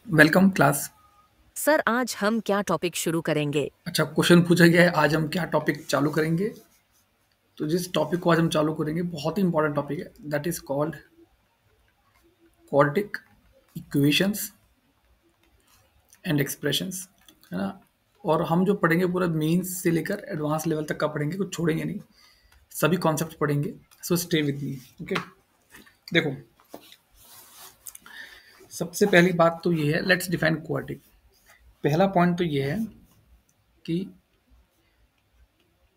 Welcome class. Sir आज हम क्या टॉपिक शुरू करेंगे? अच्छा, क्वेश्चन पूछा गया है आज हम क्या टॉपिक चालू करेंगे। तो जिस टॉपिक को आज हम चालू करेंगे बहुत ही इंपॉर्टेंट टॉपिक है, that is called quadratic equations and expressions, है ना। और हम जो पढ़ेंगे पूरा मीन्स से लेकर एडवांस लेवल तक का पढ़ेंगे, कुछ छोड़ेंगे नहीं, सभी कॉन्सेप्ट पढ़ेंगे। So stay with me, okay. देखो, सबसे पहली बात तो ये है, लेट्स डिफाइन क्वाड्रेटिक। पहला पॉइंट तो ये है कि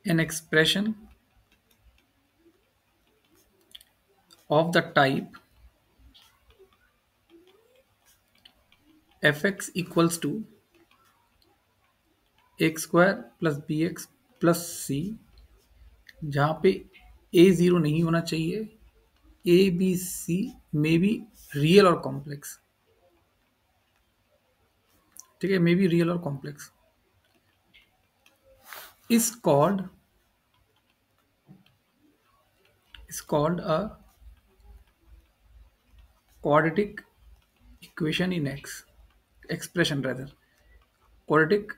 an expression of the type f x equals to x square plus b x plus c, जहाँ पे ए ज़ीरो नहीं होना चाहिए, a b c may be real और कॉम्प्लेक्स। ठीक है, मे बी रियल और complex is called a quadratic equation in x, expression rather, quadratic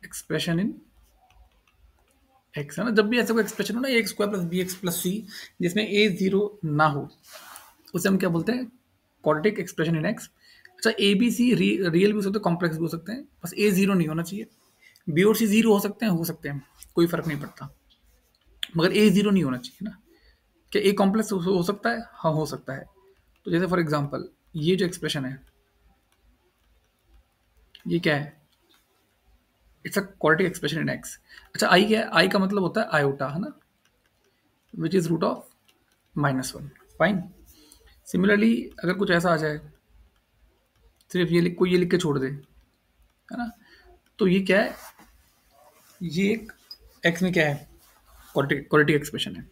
expression in x, है ना। जब भी ऐसा कोई एक्सप्रेशन हो ना, a square plus b x plus c, जिसमें ए जीरो ना हो, उसे हम क्या बोलते हैं? Quadratic expression in x. अच्छा, ए बी सी रियल भी हो सकते हैं, कॉम्प्लेक्स भी हो सकते हैं, बस ए जीरो नहीं होना चाहिए। बी और सी जीरो हो सकते हैं, कोई फर्क नहीं पड़ता, मगर ए जीरो नहीं होना चाहिए ना। क्या ए कॉम्प्लेक्स हो सकता है? हाँ, हो सकता है। तो जैसे फॉर एग्जांपल ये जो एक्सप्रेशन है, ये क्या है? It's a quadratic expression in x. अच्छा, आई क्या है? आई का मतलब होता है आयोटा, है ना, which is root of -1। Fine. Similarly अगर कुछ ऐसा आ जाए, सिर्फ ये लिख, कोई ये लिख के छोड़ दे, है ना, तो ये क्या है? ये एक एक्स में क्या है? क्वाड्रेटिक एक्सप्रेशन है।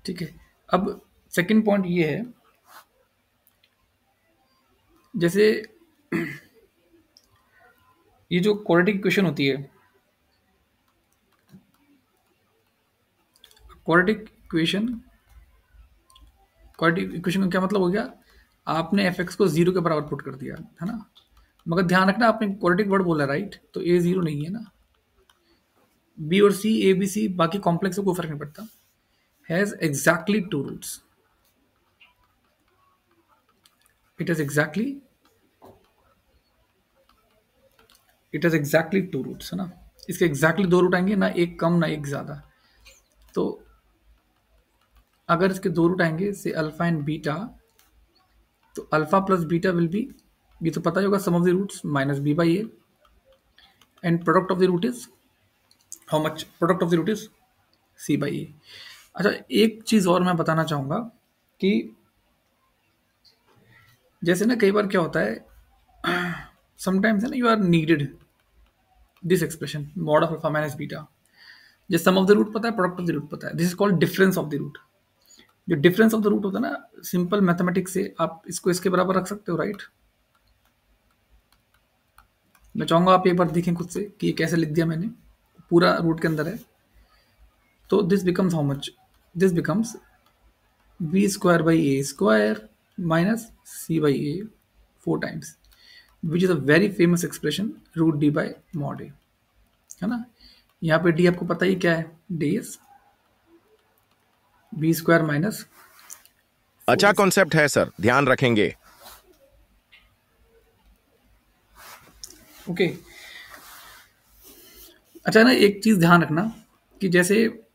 ठीक है। अब सेकंड पॉइंट ये है, जैसे ये जो क्वाड्रेटिक इक्वेशन होती है, क्वाड्रेटिक इक्वेशन, क्वाड्रेटिक इक्वेशन का क्या मतलब हो गया? आपने एफ एक्स को जीरो के बराबर पुट कर दिया, है ना, मगर ध्यान रखना आपने क्वाड्रेटिक वर्ड बोला, राइट? तो ए जीरो नहीं है ना। बी और सी, ए बी सी, बाकी कॉम्प्लेक्स से कोई फर्क नहीं पड़ता, has exactly two roots. It is exactly it is exactly two roots, है ना। इसके एग्जैक्टली दो रूट आएंगे, ना एक कम ना एक ज्यादा। तो अगर इसके दो रूट आएंगे से अल्फा एंड बीटा, तो alpha plus beta will be, ये तो पता ही होगा, sum of the roots minus b by a, and product of the root is how much? Product of the root is c by a. अच्छा, एक चीज और मैं बताना चाहूंगा कि जैसे ना कई बार क्या होता है, समटाइम्स है ना, you are needed this expression mod of alpha minus beta, जैसे सम ऑफ द रूट पता है, प्रोडक्ट ऑफ द रूट पता है, this is called difference of the root. जो डिफरेंस ऑफ द रूट होता है ना, सिंपल मैथमेटिक्स से आप इसको इसके बराबर रख सकते हो, राइट? मैं चाहूंगा आप एक बार देखें खुद से कि ये कैसे लिख दिया मैंने, पूरा रूट के अंदर है। तो this becomes how much? This becomes b square by a square minus c by a four times, which is a very famous expression, root d by mod a, है ना। यहाँ पे डी आपको पता ही क्या है? D is B square minus four अच्छा ए। कॉन्सेप्ट है सर, ध्यान रखेंगे। ओके। अच्छा ना, एक चीज ध्यान रखना कि जैसे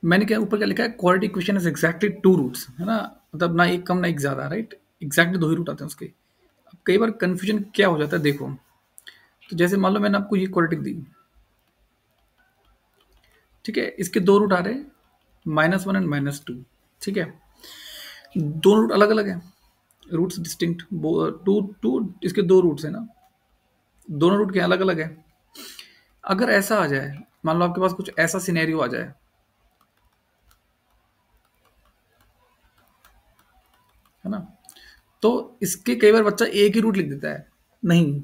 मैंने क्या ऊपर क्या लिखा है, quadratic equation is exactly two roots, है ना, मतलब ना एक कम ना एक ज्यादा, राइट? एग्जैक्टली दो ही रूट आते हैं उसके। अब कई बार कंफ्यूजन क्या हो जाता है, देखो, तो जैसे मान लो मैंने आपको ये क्वाड्रेटिक दी, ठीक है, इसके दो रूट आ रहे हैं, -1 एंड -2। ठीक है, दोनों रूट अलग अलग हैं, रूट्स डिस्टिंक्ट, टू टू, इसके दो रूट्स हैं ना, दोनों रूट के अलग अलग है। अगर ऐसा आ जाए, मान लो आपके पास कुछ ऐसा सिनेरियो आ जाए, है ना, तो इसके कई बार बच्चा एक ही रूट लिख देता है। नहीं,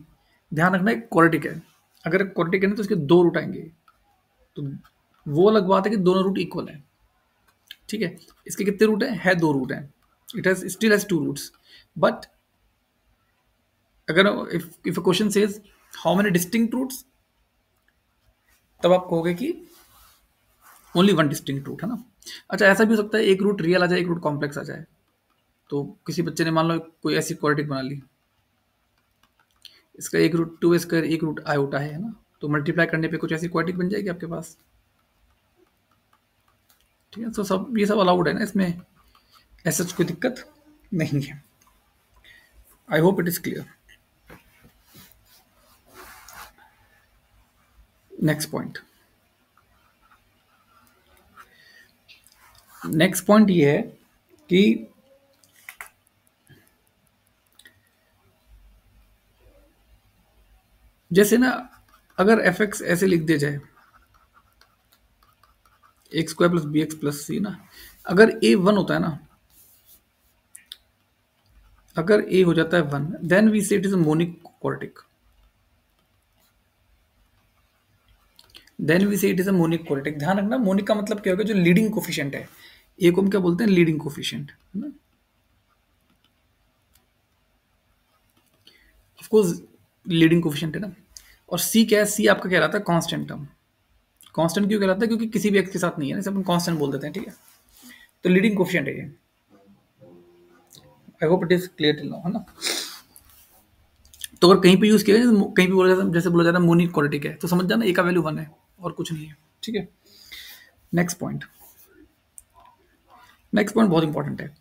ध्यान रखना एक क्वाड्रेटिक है, अगर क्वाड्रेटिक है ना तो इसके दो रूट आएंगे, तो वो अलग बात है कि दोनों रूट इक्वल है। ठीक है, इसके कितने रूट है दो रूट हैं, it has still has two roots, but अगर if a question says how many distinct roots, तब आप कहोगे कि ओनली वन डिस्टिंक्ट रूट, है ना। अच्छा, ऐसा भी हो सकता है एक रूट रियल आ जाए, एक रूट कॉम्प्लेक्स आ जाए। तो किसी बच्चे ने मान लो कोई ऐसी क्वाड्रेटिक बना ली, इसका एक रूट 2 स्क्वायर, एक रूट आयोटा है ना, तो मल्टीप्लाई करने पे कुछ ऐसी क्वाड्रेटिक बन जाएगी आपके पास। ठीक है, तो सब ये सब अलाउड है ना इसमें, ऐसा कोई दिक्कत नहीं है। I hope it is clear. Next point, next point ये है कि जैसे ना, अगर एफ एक्स ऐसे लिख दिया जाए, x square plus b x plus c ना, अगर ए वन होता है ना, अगर ए हो जाता है one, then we say it is a monic quadratic. Then we say it is a monic quadratic. ध्यान रखना, मोनिक का मतलब क्या होगा, जो लीडिंग कोफिशिएंट है। ए को हम क्या बोलते हैं, लीडिंग कोफिशिएंट, है ना। ऑफ कोर्स लीडिंग कोफिशिएंट है ना। और सी क्या है, सी आपका क्या रहता है, कांस्टेंट टर्म। कांस्टेंट क्यों कहलाता है, क्योंकि किसी भी एक्स के साथ नहीं है ना, इसे अपन कांस्टेंट बोल देते हैं, ठीक है। तो लीडिंग कोफिशिएंट है ये। I hope it is clear till now, है ना। तो अगर कहीं पे यूज किया जाए, कहीं पे बोला जाता, जैसे बोला जाता है मोनिक क्वाड्रेटिक है, तो समझ जाना ए का वैल्यू वन है और कुछ नहीं है, ठीक है। नेक्स्ट पॉइंट, नेक्स्ट पॉइंट बहुत इंपॉर्टेंट है।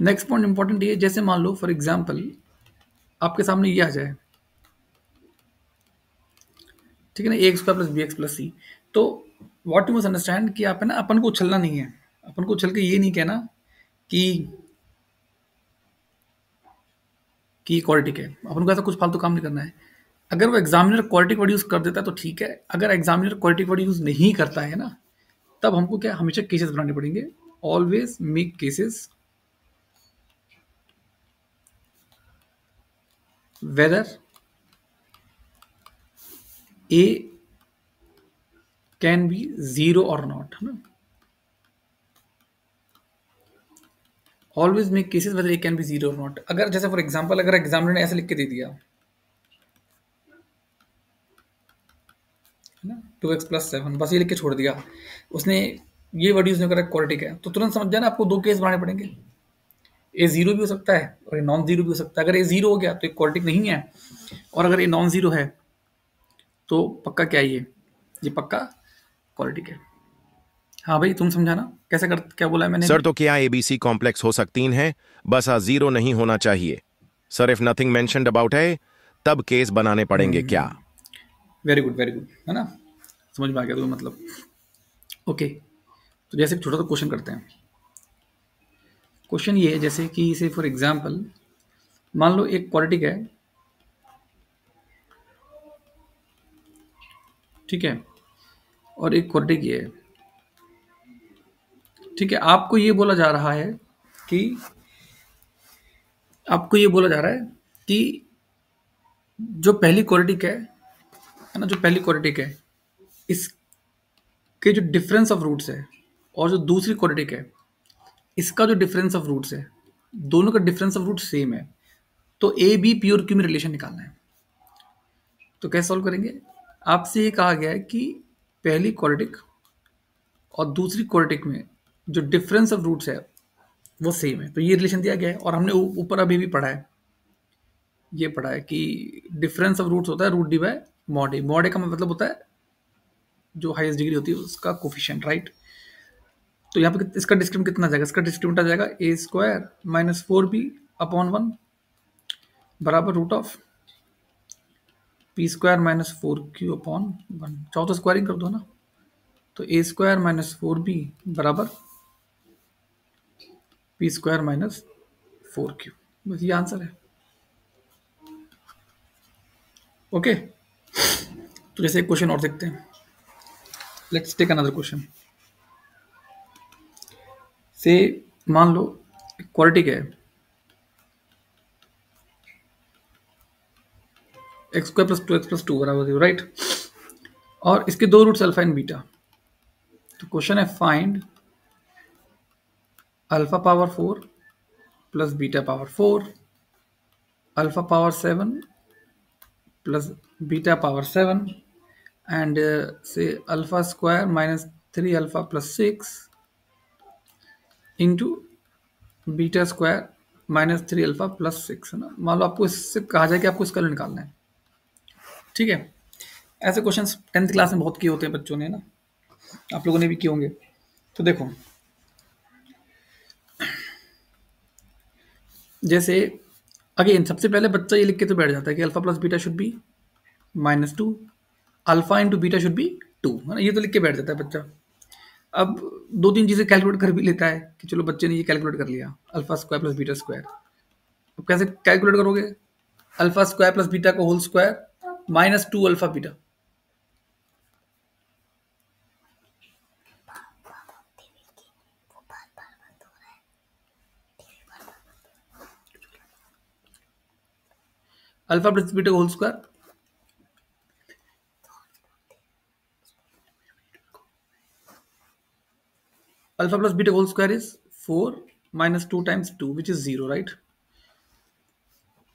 नेक्स्ट पॉइंट इंपॉर्टेंट ये है, जैसे मान लो फॉर एग्जाम्पल आपके सामने ये आ जाए, ठीक है ना, a x square plus b x plus c. तो व्हाट यू मस्ट अंडरस्टैंड कि आप है ना, अपन को उछलना नहीं है। अपन को उछल के ये नहीं कहना कि क्वाड्रेटिक है। अपन को ऐसा कुछ फालतू काम नहीं करना है। अगर वो एग्जामिनर क्वाड्रेटिक वर्ड यूज कर देता है तो ठीक है, अगर एग्जामिनर क्वाड्रेटिक वर्ड यूज नहीं करता है ना, तब हमको क्या, हमेशा केसेस बनाने पड़ेंगे। Always make cases whether A can be zero और नॉट, है ना। Always make cases whether A can be zero और नॉट। अगर जैसे फॉर एग्जाम्पल, अगर एग्जामिनर ने ऐसे लिख के दे दिया, है ना, 2x+7, बस ये लिख के छोड़ दिया, उसने ये वर्ड यूज नहीं करा क्वाड्रेटिक है, तो तुरंत समझ जाना आपको दो केस बनाने पड़ेंगे। ए जीरो भी हो सकता है और ए नॉन जीरो भी हो सकता है। अगर ए जीरो हो गया तो एक क्वाड्रेटिक नहीं है, और अगर ए नॉन जीरो है तो पक्का क्या है ये पक्का क्वाड्रेटिक है। हाँ भाई, तुम समझाना कैसे कर, क्या बोला है मैंने सर अभी? तो क्या एबीसी कॉम्प्लेक्स हो सकती हैं, बस आ जीरो नहीं होना चाहिए। Sir if nothing mentioned about है, तब केस बनाने पड़ेंगे क्या? वेरी गुड, वेरी गुड, है ना। समझ में आ गया तुम्हें मतलब। ओके, तो जैसे एक छोटा सा क्वेश्चन करते हैं। क्वेश्चन ये है, जैसे कि इसे फॉर एग्जाम्पल मान लो एक क्वाड्रेटिक है, ठीक है, और एक क्वाड्रेटिक ये है, ठीक है। आपको ये बोला जा रहा है कि, आपको ये बोला जा रहा है कि जो पहली क्वाड्रेटिक है ना, जो पहली क्वाड्रेटिक है, इसके जो डिफरेंस ऑफ रूट्स है, और जो दूसरी क्वाड्रेटिक है, इसका जो डिफरेंस ऑफ रूट्स है, दोनों का डिफरेंस ऑफ रूट सेम है। तो ए बी पी और क्यू में रिलेशन निकालना है। तो कैसे सॉल्व करेंगे? आपसे ये कहा गया है कि पहली क्वाड्रेटिक और दूसरी क्वाड्रेटिक में जो डिफरेंस ऑफ रूट्स है वो सेम है। तो ये रिलेशन दिया गया है, और हमने ऊपर अभी भी पढ़ा है, ये पढ़ा है कि डिफरेंस ऑफ रूट्स होता है root d by mod a. Mod a का मतलब होता है जो हाईएस्ट डिग्री होती है उसका कोफिशिएंट, राइट। तो यहाँ पे इसका डिस्क्रिमिनेंट कितना आ जाएगा? इसका डिस्क्रिमिनेंट आ जाएगा ए स्क्वायर माइनस 4b अपॉन 1 बराबर root of P square minus 4q upon 1। चाहो तो स्क्वायरिंग कर दो ना, तो ए स्क्वायर माइनस 4b बराबर पी स्क्वायर माइनस 4q। बस ये आंसर है। ओके, तो जैसे एक क्वेश्चन और देखते हैं। Let's take another question. Say मान लो क्वाड्रेटिक है, एक्स स्क्वायर प्लस 2x+2 बराबर 0, राइट। और इसके दो रूट्स अल्फा एंड बीटा। तो क्वेश्चन है find alpha power 4 plus beta power 4, alpha power 7 plus beta power 7 and say alpha square minus 3 alpha plus 6 into beta square minus 3 alpha plus 6 है ना। मान लो आपको इससे कहा जाए कि आपको इसका निकालना है, ठीक है। ऐसे क्वेश्चंस 10th क्लास में बहुत किए होते हैं बच्चों ने ना, आप लोगों ने भी किए होंगे। तो देखो जैसे अगेन सबसे पहले बच्चा ये लिख के तो बैठ जाता है कि alpha plus beta should be -2, alpha into beta should be 2, है ना। ये तो लिख के बैठ जाता है बच्चा। अब 2-3 चीज़ें कैलकुलेट कर भी लेता है कि चलो बच्चे ने ये कैलकुलेट कर लिया, alpha square plus beta square. अब कैसे कैलकुलेट करोगे? अल्फा स्क्वायर प्लस बीटा का whole square -2 alpha beta, alpha plus beta का whole square alpha plus beta whole square is 4 minus 2 times 2 which is 0, right?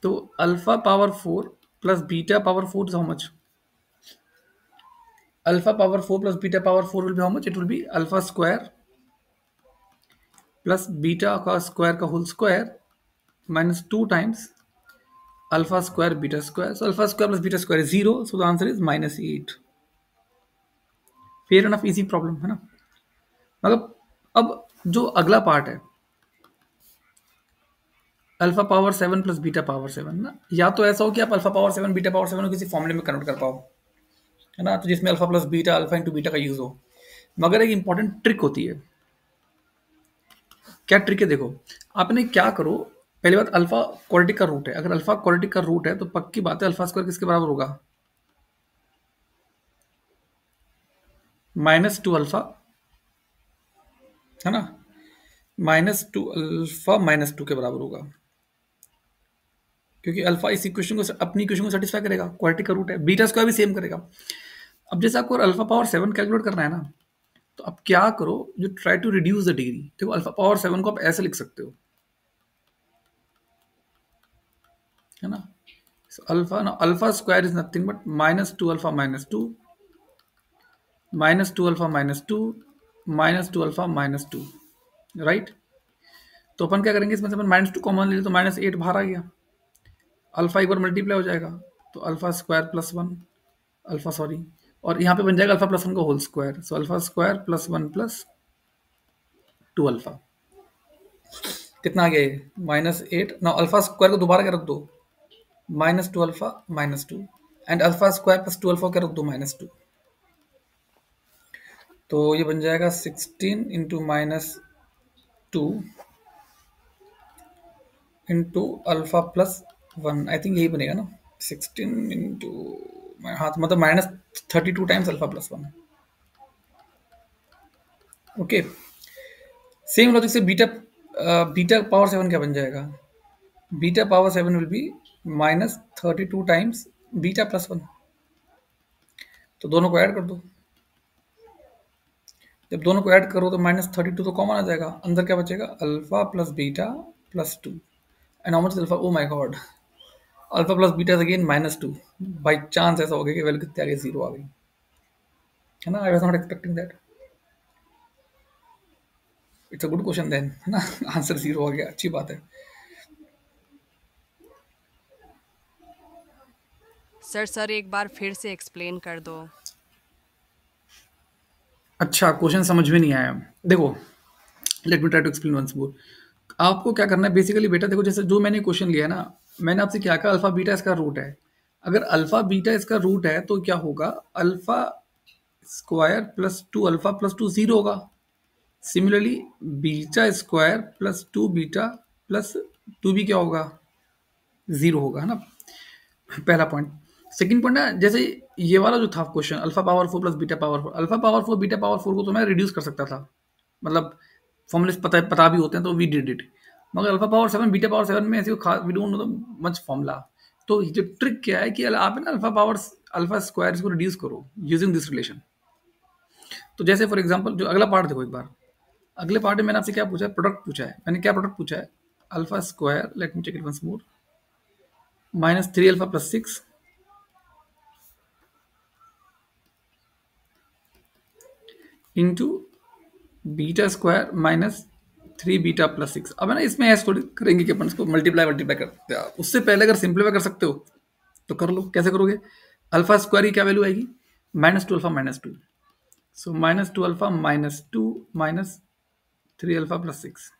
तो alpha power 4 plus beta power 4 is how much? Alpha power 4 plus beta power 4 will be how much? It will be alpha square plus beta का square का whole square minus 2 times alpha square beta square. So alpha square plus beta square is 0. So the answer is -8. Fair enough, easy problem है ना। मतलब अब जो अगला part है alpha power 7 plus beta power 7 ना, या तो ऐसा हो कि आप अल्फा पावर 7 बीटा पावर 7 को किसी फॉर्मूले में कन्वर्ट कर पाओ, है ना, तो जिसमें alpha plus beta alpha into beta का यूज हो। मगर एक इंपॉर्टेंट ट्रिक होती है। क्या ट्रिक है? देखो आपने क्या करो, पहली बात अल्फा क्वाड्रेटिक का रूट है। अगर अल्फा क्वाड्रेटिक का रूट है तो पक्की बात है अल्फा स्क्वायर किसके बराबर होगा? -2 अल्फा, है ना, -2 अल्फा -2 के बराबर होगा, क्योंकि अल्फा इस इक्वेशन को अपनी इक्वेशन को सेटिस्फाई करेगा, क्वाड्रेटिक का रूट है। बीटा स्क्वायर भी सेम करेगा। अब जैसे आपको अल्फा पावर 7 कैलकुलेट करना है ना, तो अब क्या करो, you try to reduce the degree. देखो अल्फा पावर 7 को आप ऐसे लिख सकते हो, है ना। अल्फा ना, alpha square is nothing but -2 alpha -2 -2 alpha -2 -2 alpha -2, right. तो अपन क्या करेंगे, इसमें से अपन -2 कॉमन ले लें तो -8 बाहर आ गया। अल्फा एक बार मल्टीप्लाई हो जाएगा तो alpha square plus 1 alpha, sorry, और यहाँ पे बन जाएगा अल्फा प्लस 1 का whole square. So alpha square plus 1 plus 2 alpha, कितना आ गया ये? -8 ना। अल्फा स्क्वायर को दोबारा क्या रख दो, -2 alpha -2, and alpha square plus 2 alpha क्या रख दो, -2। तो ये बन जाएगा 16 into -2 into alpha plus 1, I think यही बनेगा ना, 16 इंटू, हाँ, तो मतलब -32 times alpha plus 1। Okay, same logic से बीटा पावर 7 क्या बन जाएगा? Beta power 7 will be -32 times beta plus 1। तो दोनों को ऐड कर दो। जब दोनों को ऐड करो तो -32 तो कॉमन आ जाएगा, अंदर क्या बचेगा? Alpha plus beta plus 2, and how much is alpha? Oh my God, alpha plus beta again -2। By chance ऐसा हो गया कि वैल्यू कितनी आ गई, 0 आ गई, है ना। I was not expecting that. It's a good question then, है ना। आंसर 0 आ गया, अच्छी बात है। सर एक बार फिर से एक्सप्लेन कर दो। अच्छा, क्वेश्चन समझ में नहीं आया। देखो let me try to explain once more. आपको क्या करना है बेसिकली बेटा, देखो जैसे जो मैंने क्वेश्चन लिया ना, मैंने आपसे क्या कहा, अल्फा बीटा इसका रूट है। अगर अल्फा बीटा इसका रूट है तो क्या होगा, alpha square plus 2 alpha plus 2 0 होगा। Similarly beta square plus 2 beta plus 2 भी क्या होगा, 0 होगा, है ना। पहला पॉइंट। सेकंड पॉइंट ना, जैसे ये वाला जो था question, alpha power 4 plus beta power 4, alpha power 4 beta power 4 को तो मैं रिड्यूस कर सकता था, मतलब फॉर्मूले पता भी होते हैं, तो वी डिड इट। मगर अल्फा पावर 7 बीटा पावर 7 में ऐसे we don't know the much formula. तो जो ट्रिक क्या है कि आप ना अल्फा स्क्वायर इसको रिड्यूस करो यूजिंग दिस रिलेशन। तो जैसे फॉर एग्जांपल जो अगला पार्ट देखो एक बार, अगले पार्ट में मैंने आपसे क्या पूछा है, प्रोडक्ट पूछा है। मैंने क्या प्रोडक्ट पूछा है, alpha square, let me check it once more, -3 alpha plus 6 into beta square minus 3 beta plus 6। अब है ना, इसमें ऐसे थोड़ी करेंगे कि अपन इसको मल्टीप्लाई मल्टीप्लाई करते हैं। उससे पहले अगर सिंप्लीफाई कर सकते हो तो कर लो। कैसे करोगे? अल्फा स्क्वायर की क्या वैल्यू आएगी? -2 अल्फा -2। सो -2 alpha -2 minus 3 alpha +6।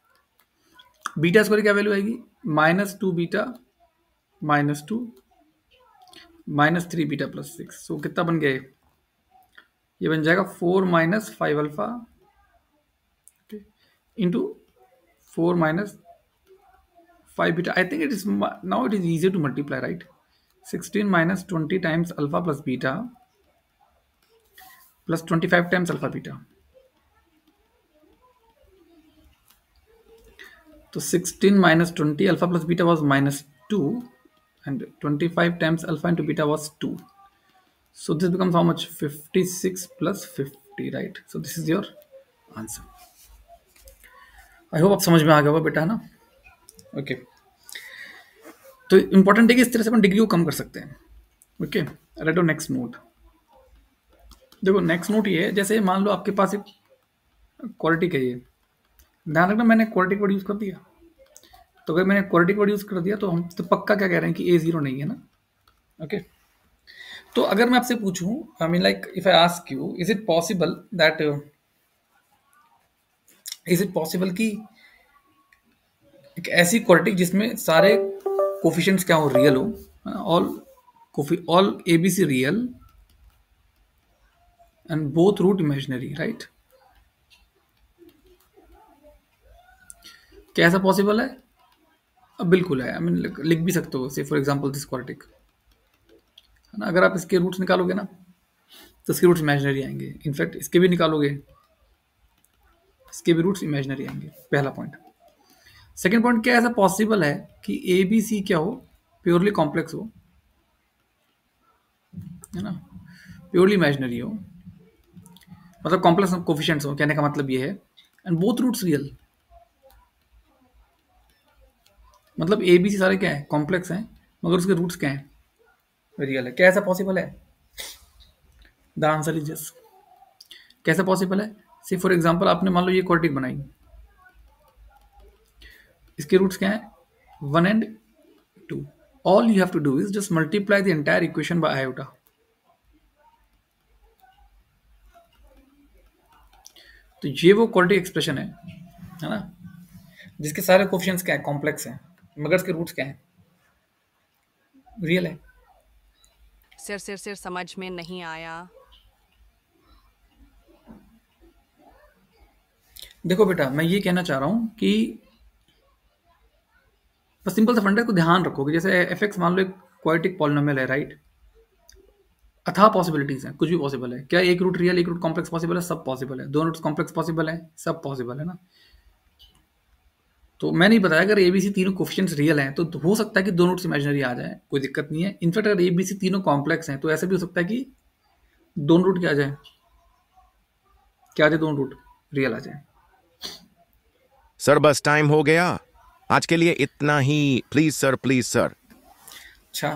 Beta square की क्या वैल्यू आएगी? -2 बीटा -2 -3 बीटा +6। सो कितना बन गया ये बन जाएगा 4 - 5 alpha into 4 - 5 beta. I think it is now it is easier to multiply, right? 16 - 20 times alpha plus beta plus 25 times alpha beta. So 16 - 20 alpha plus beta was -2 and 25 times alpha into beta was 2. So this becomes how much? 56 plus 50, right? So this is your answer. I hope आप समझ में आ गया होगा बेटा, है ना? Okay तो इंपॉर्टेंट है कि इस तरह से अपन डिग्री को कम कर सकते हैं। Okay right. नेक्स्ट नोट देखो, नेक्स्ट नोट ये है, जैसे मान लो आपके पास एक क्वालिटी का, ये ध्यान रखना मैंने क्वालिटी वर्ड यूज कर दिया, तो अगर मैंने क्वालिटी वर्ड यूज कर दिया तो हम तो पक्का क्या कह रहे हैं कि A0 नहीं है ना। ओके तो अगर मैं आपसे पूछूं, I mean like if I ask you, is it possible that is it possible कि एक ऐसी क्वालिटी जिसमें सारे कोफिशिएंट्स क्या हो, रियल हो, all ABC real and both root imaginary, right? क्या ऐसा पॉसिबल है? अब बिल्कुल है। आई मीन लिख भी सकते हो, से फॉर एग्जांपल दिस क्वाड्रेटिक, है ना। अगर आप इसके रूट्स निकालोगे ना तो इसके रूट्स इमेजिनरी आएंगे। इनफैक्ट इसके भी निकालोगे, इसके भी रूट्स इमेजिनरी आएंगे। पहला पॉइंट। सेकंड पॉइंट, क्या ऐसा पॉसिबल है कि ABC क्या हो, प्योरली कॉम्प्लेक्स हो, है ना, प्योरली इमेजिनरी हो, मतलब कॉम्प्लेक्स कोफिशिएंट्स हो। कहने का मतलब ये है एंड बोथ रूट्स रियल, मतलब ABC सारे क्या है, कॉम्प्लेक्स हैं, मगर उसके रूट्स क्या हैं, रियल है। क्या ऐसा पॉसिबल है? The answer is yes. कैसे पॉसिबल है? सी फॉर एग्जांपल आपने मान लो ये क्वाड्रेटिक बनाई, इसके रूट्स क्या है, 1 and 2। All you have to do is just multiply the entire equation by iota. तो ये वो क्वाड्रेटिक एक्सप्रेशन है ना, जिसके सारे कोफिशिएंट्स क्या है, कॉम्प्लेक्स हैं, मगर इसके रूट्स क्या हैं, रियल है। सिर समझ में नहीं आया। देखो बेटा, मैं ये कहना चाह रहा हूं कि बस सिंपल सा फंडा को ध्यान रखो कि जैसे एफ मान लो एक क्वाड्रेटिक पॉलिनोमियल है, राइट? अथाह पॉसिबिलिटीज हैं, कुछ भी पॉसिबल है। क्या एक रूट रियल, एक रूट कॉम्प्लेक्स पॉसिबल है? सब पॉसिबल है। दोनों रूट्स कॉम्प्लेक्स पॉसिबल है? सब पॉसिबल है ना। तो मैं नहीं बताया, अगर ABC तीनों कोफिशिएंट्स रियल हैं तो हो सकता है कि दोनों रूट्स इमेजिनरी आ जाए, कोई दिक्कत नहीं है। इनफैक्ट अगर ABC तीनों कॉम्प्लेक्स हैं तो ऐसा भी हो सकता है कि दोनों रूट क्या आ जाए, क्या आ जाए, दोनों रूट रियल आ जाए। सर बस टाइम हो गया, आज के लिए इतना ही। Please sir, please sir. अच्छा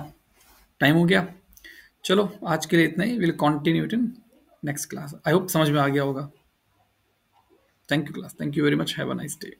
टाइम हो गया, चलो आज के लिए इतना ही। Will continue it in next class. I hope समझ में आ गया होगा। Thank you class, thank you very much, have a nice day.